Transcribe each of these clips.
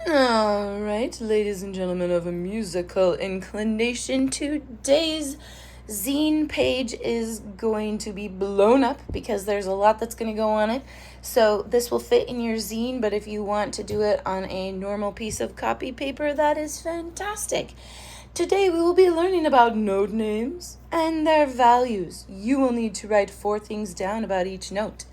All right, ladies and gentlemen of a musical inclination, today's zine page is going to be blown up because there's a lot that's going to go on it. So this will fit in your zine, but if you want to do it on a normal piece of copy paper, that is fantastic. Today we will be learning about note names and their values. You will need to write 4 things down about each note.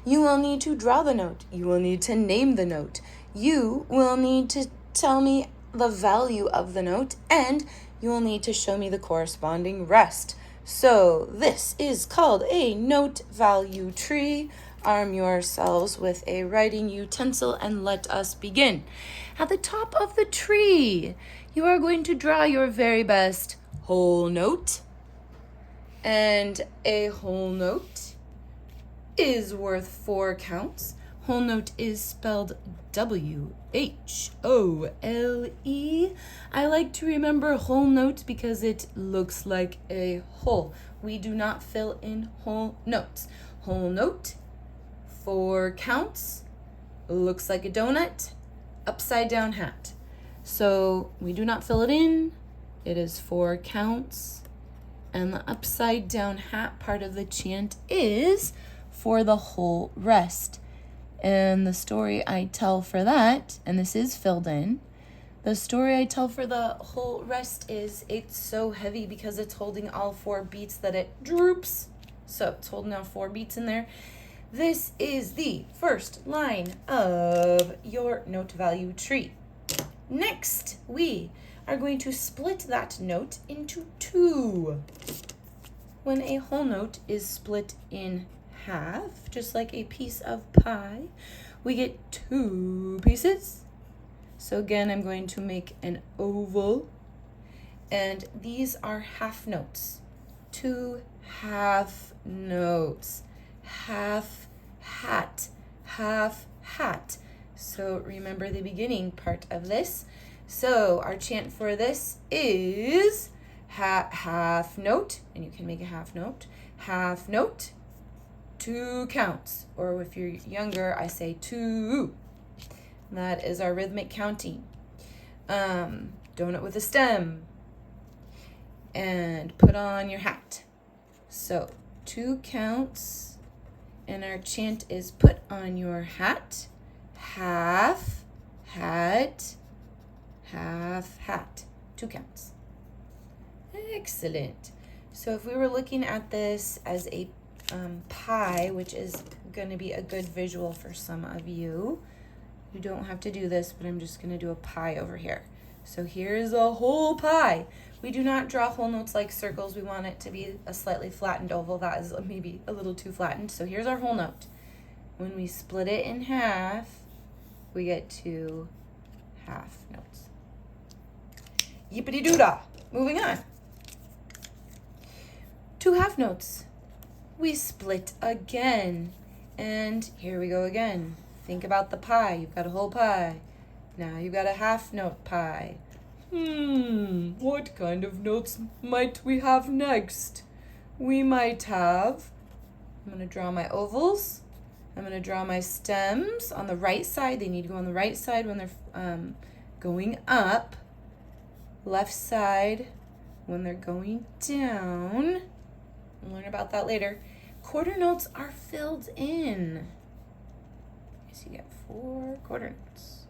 You will need to draw the note. You will need to name the note. You will need to tell me the value of the note, and you will need to show me the corresponding rest. So this is called a note value tree. Arm yourselves with a writing utensil and let us begin. At the top of the tree, you are going to draw your very best whole note. And a whole note is worth 4 counts. Whole note is spelled W-H-O-L-E. I like to remember whole note because it looks like a hole. We do not fill in whole notes. Whole note, 4 counts, looks like a donut, upside down hat. So we do not fill it in. It is 4 counts. And the upside down hat part of the chant is for the whole rest. And the story I tell for that, and this is filled in, the story I tell for the whole rest is it's so heavy because it's holding all 4 beats that it droops. So it's holding all 4 beats in there. This is the first line of your note value tree. Next, we are going to split that note into 2. When a whole note is split in half, just like a piece of pie, we get 2 pieces. So again, I'm going to make an oval, and these are half notes. 2 half notes. Half hat, half hat. So remember the beginning part of this. So our chant for this is half note, and you can make a half note, 2 counts. Or if you're younger, I say 2. That is our rhythmic counting. Donut with a stem. And put on your hat. So 2 counts. And our chant is put on your hat, half hat, half hat. 2 counts. Excellent. So if we were looking at this as a pie, which is going to be a good visual for some of you, you don't have to do this, but I'm just going to do a pie over here. So here's a whole pie. We do not draw whole notes like circles. We want it to be a slightly flattened oval. That is maybe a little too flattened. So here's our whole note. When we split it in half, we get 2 half notes. Yippity-doo-dah. Moving on. 2 half notes. We split again. And here we go again. Think about the pie. You've got a whole pie. Now you've got a half note pie. What kind of notes might we have next? We might have, I'm going to draw my ovals. I'm going to draw my stems on the right side. They need to go on the right side when they're going up. Left side when they're going down. We'll learn about that later. Quarter notes are filled in. So you get 4 quarter notes.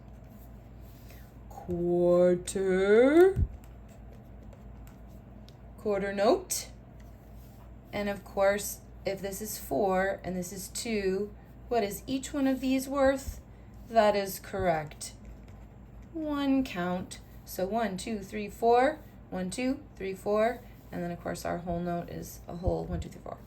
Quarter note. And of course, if this is 4 and this is 2, what is each one of these worth? That is correct. 1 count. So 1, 2, 3, 4. 1, 2, 3, 4. And then of course our whole note is a whole 1, 2, 3, 4.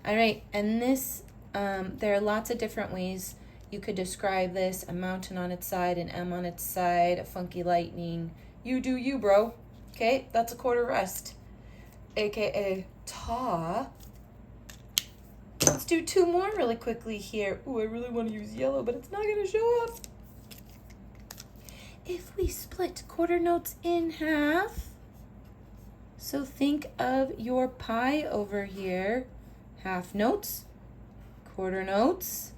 All right, and this, there are lots of different ways you could describe this: a mountain on its side, an M on its side, a funky lightning. You do you, bro. Okay, that's a quarter rest, aka ta. Let's do 2 more really quickly here. Ooh, I really want to use yellow, but it's not going to show up. If we split quarter notes in half, so think of your pie over here. Half notes, quarter notes.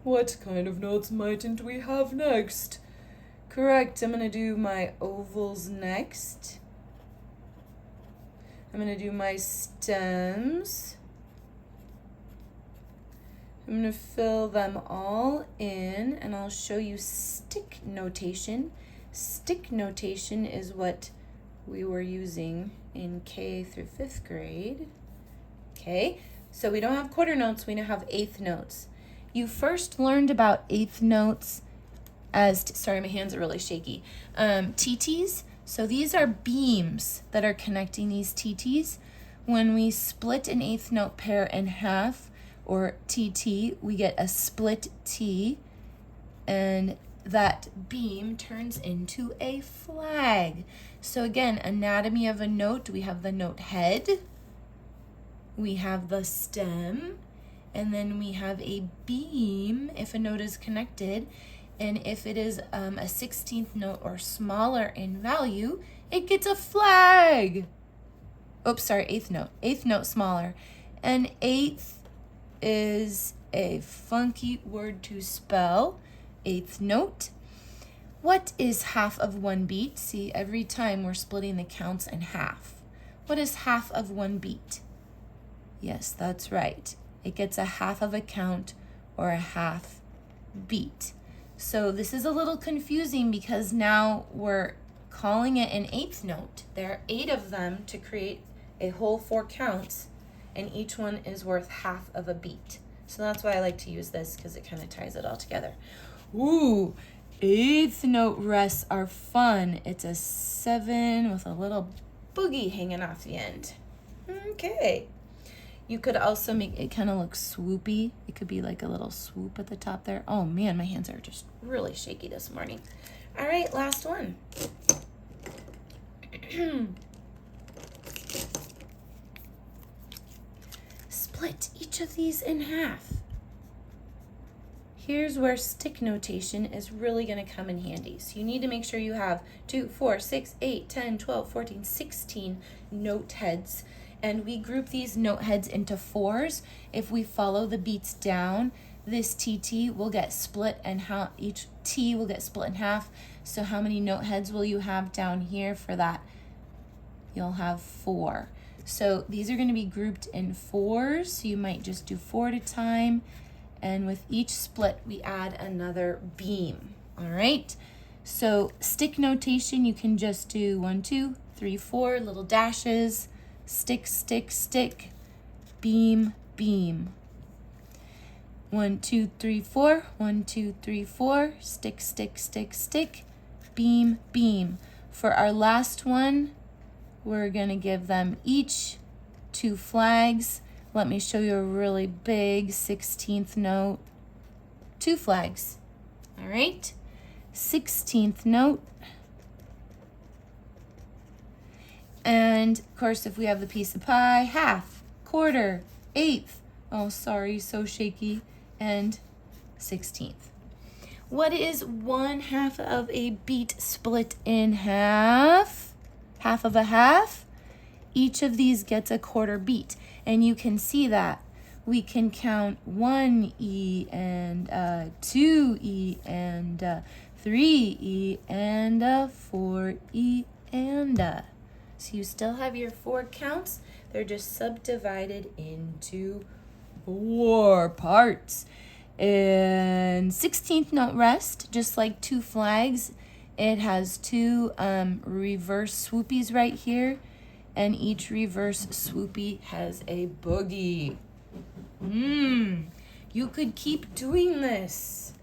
What kind of notes mightn't we have next? Correct, I'm going to do my ovals next. I'm going to do my stems. I'm going to fill them all in, and I'll show you stick notation. Stick notation is what we were using in K through 5th grade. Okay, so we don't have quarter notes, we now have eighth notes. You first learned about eighth notes as, sorry, my hands are really shaky, TTs. So these are beams that are connecting these TTs. When we split an eighth note pair in half, or TT, we get a split T, and that beam turns into a flag. So again, anatomy of a note, we have the note head, we have the stem, and then we have a beam if a note is connected. And if it is a 16th note or smaller in value, it gets a flag. Oops, sorry, eighth note. Eighth note smaller. And eighth is a funky word to spell. Eighth note. What is half of one beat? See, every time we're splitting the counts in half. What is half of one beat? Yes, that's right. It gets a half of a count or a half beat. So this is a little confusing because now we're calling it an eighth note. There are 8 of them to create a whole 4 counts, and each one is worth half of a beat. So that's why I like to use this, because it kind of ties it all together. Ooh, eighth note rests are fun. It's a 7 with a little boogie hanging off the end. Okay. You could also make it kind of look swoopy. It could be like a little swoop at the top there. Oh man, my hands are just really shaky this morning. All right, last one. Split each of these in half. Here's where stick notation is really going to come in handy. So you need to make sure you have 2, 4, 6, 8, 10, 12, 14, 16 note heads. And we group these note heads into 4s. If we follow the beats down, this TT will get split, and how each T will get split in half. So how many note heads will you have down here for that? You'll have 4. So these are going to be grouped in 4s. So you might just do 4 at a time. And with each split, we add another beam. All right. So stick notation, you can just do 1, 2, 3, 4 little dashes. Stick, stick, stick, beam, beam. 1, 2, 3, 4. 1, 2, 3, 4. Stick, stick, stick, stick, beam, beam. For our last one, we're going to give them each 2 flags. Let me show you a really big 16th note. 2 flags. All right. 16th note. And of course, if we have the piece of pie, half, quarter, eighth. Oh, sorry, so shaky. And 16th. What is 1/2 of a beat split in half? Half of a half? Each of these gets a quarter beat. And you can see that we can count 1E and 2E and 3E and 4E and So you still have your 4 counts. They're just subdivided into 4 parts. And 16th note rest, just like 2 flags. It has 2 reverse swoopies right here. And each reverse swoopy has a boogie. You could keep doing this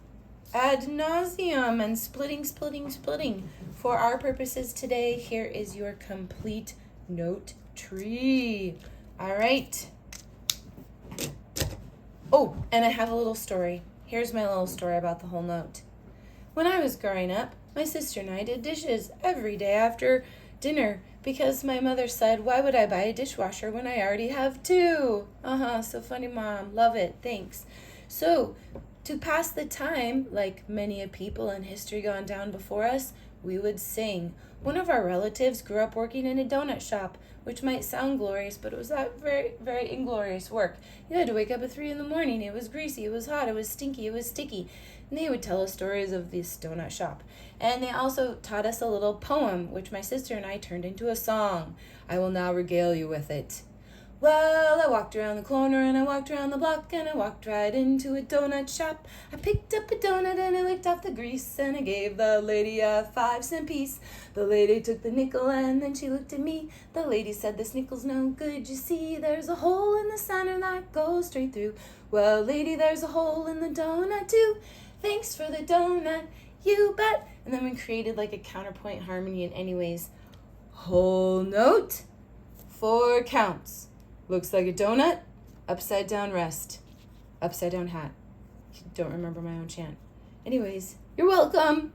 ad nauseum and splitting, splitting, splitting. For our purposes today, here is your complete note tree. All right. Oh, and I have a little story. Here's my little story about the whole note. When I was growing up, my sister and I did dishes every day after dinner because my mother said, why would I buy a dishwasher when I already have 2? So funny, Mom. Love it. Thanks. So To pass the time, like many a people in history gone down before us, we would sing. One of our relatives grew up working in a donut shop, which might sound glorious, but it was that very, very inglorious work. You had to wake up at 3 a.m. It was greasy, it was hot, it was stinky, it was sticky. And they would tell us stories of this donut shop. And they also taught us a little poem, which my sister and I turned into a song. I will now regale you with it. Well, I walked around the corner and I walked around the block and I walked right into a donut shop. I picked up a donut and I licked off the grease and I gave the lady a 5-cent piece. The lady took the nickel and then she looked at me. The lady said, this nickel's no good, you see. There's a hole in the center that goes straight through. Well, lady, there's a hole in the donut too. Thanks for the donut, you bet. And then we created like a counterpoint harmony. And anyways, whole note, 4 counts. Looks like a donut, upside down rest, upside down hat. Don't remember my own chant. Anyways, you're welcome.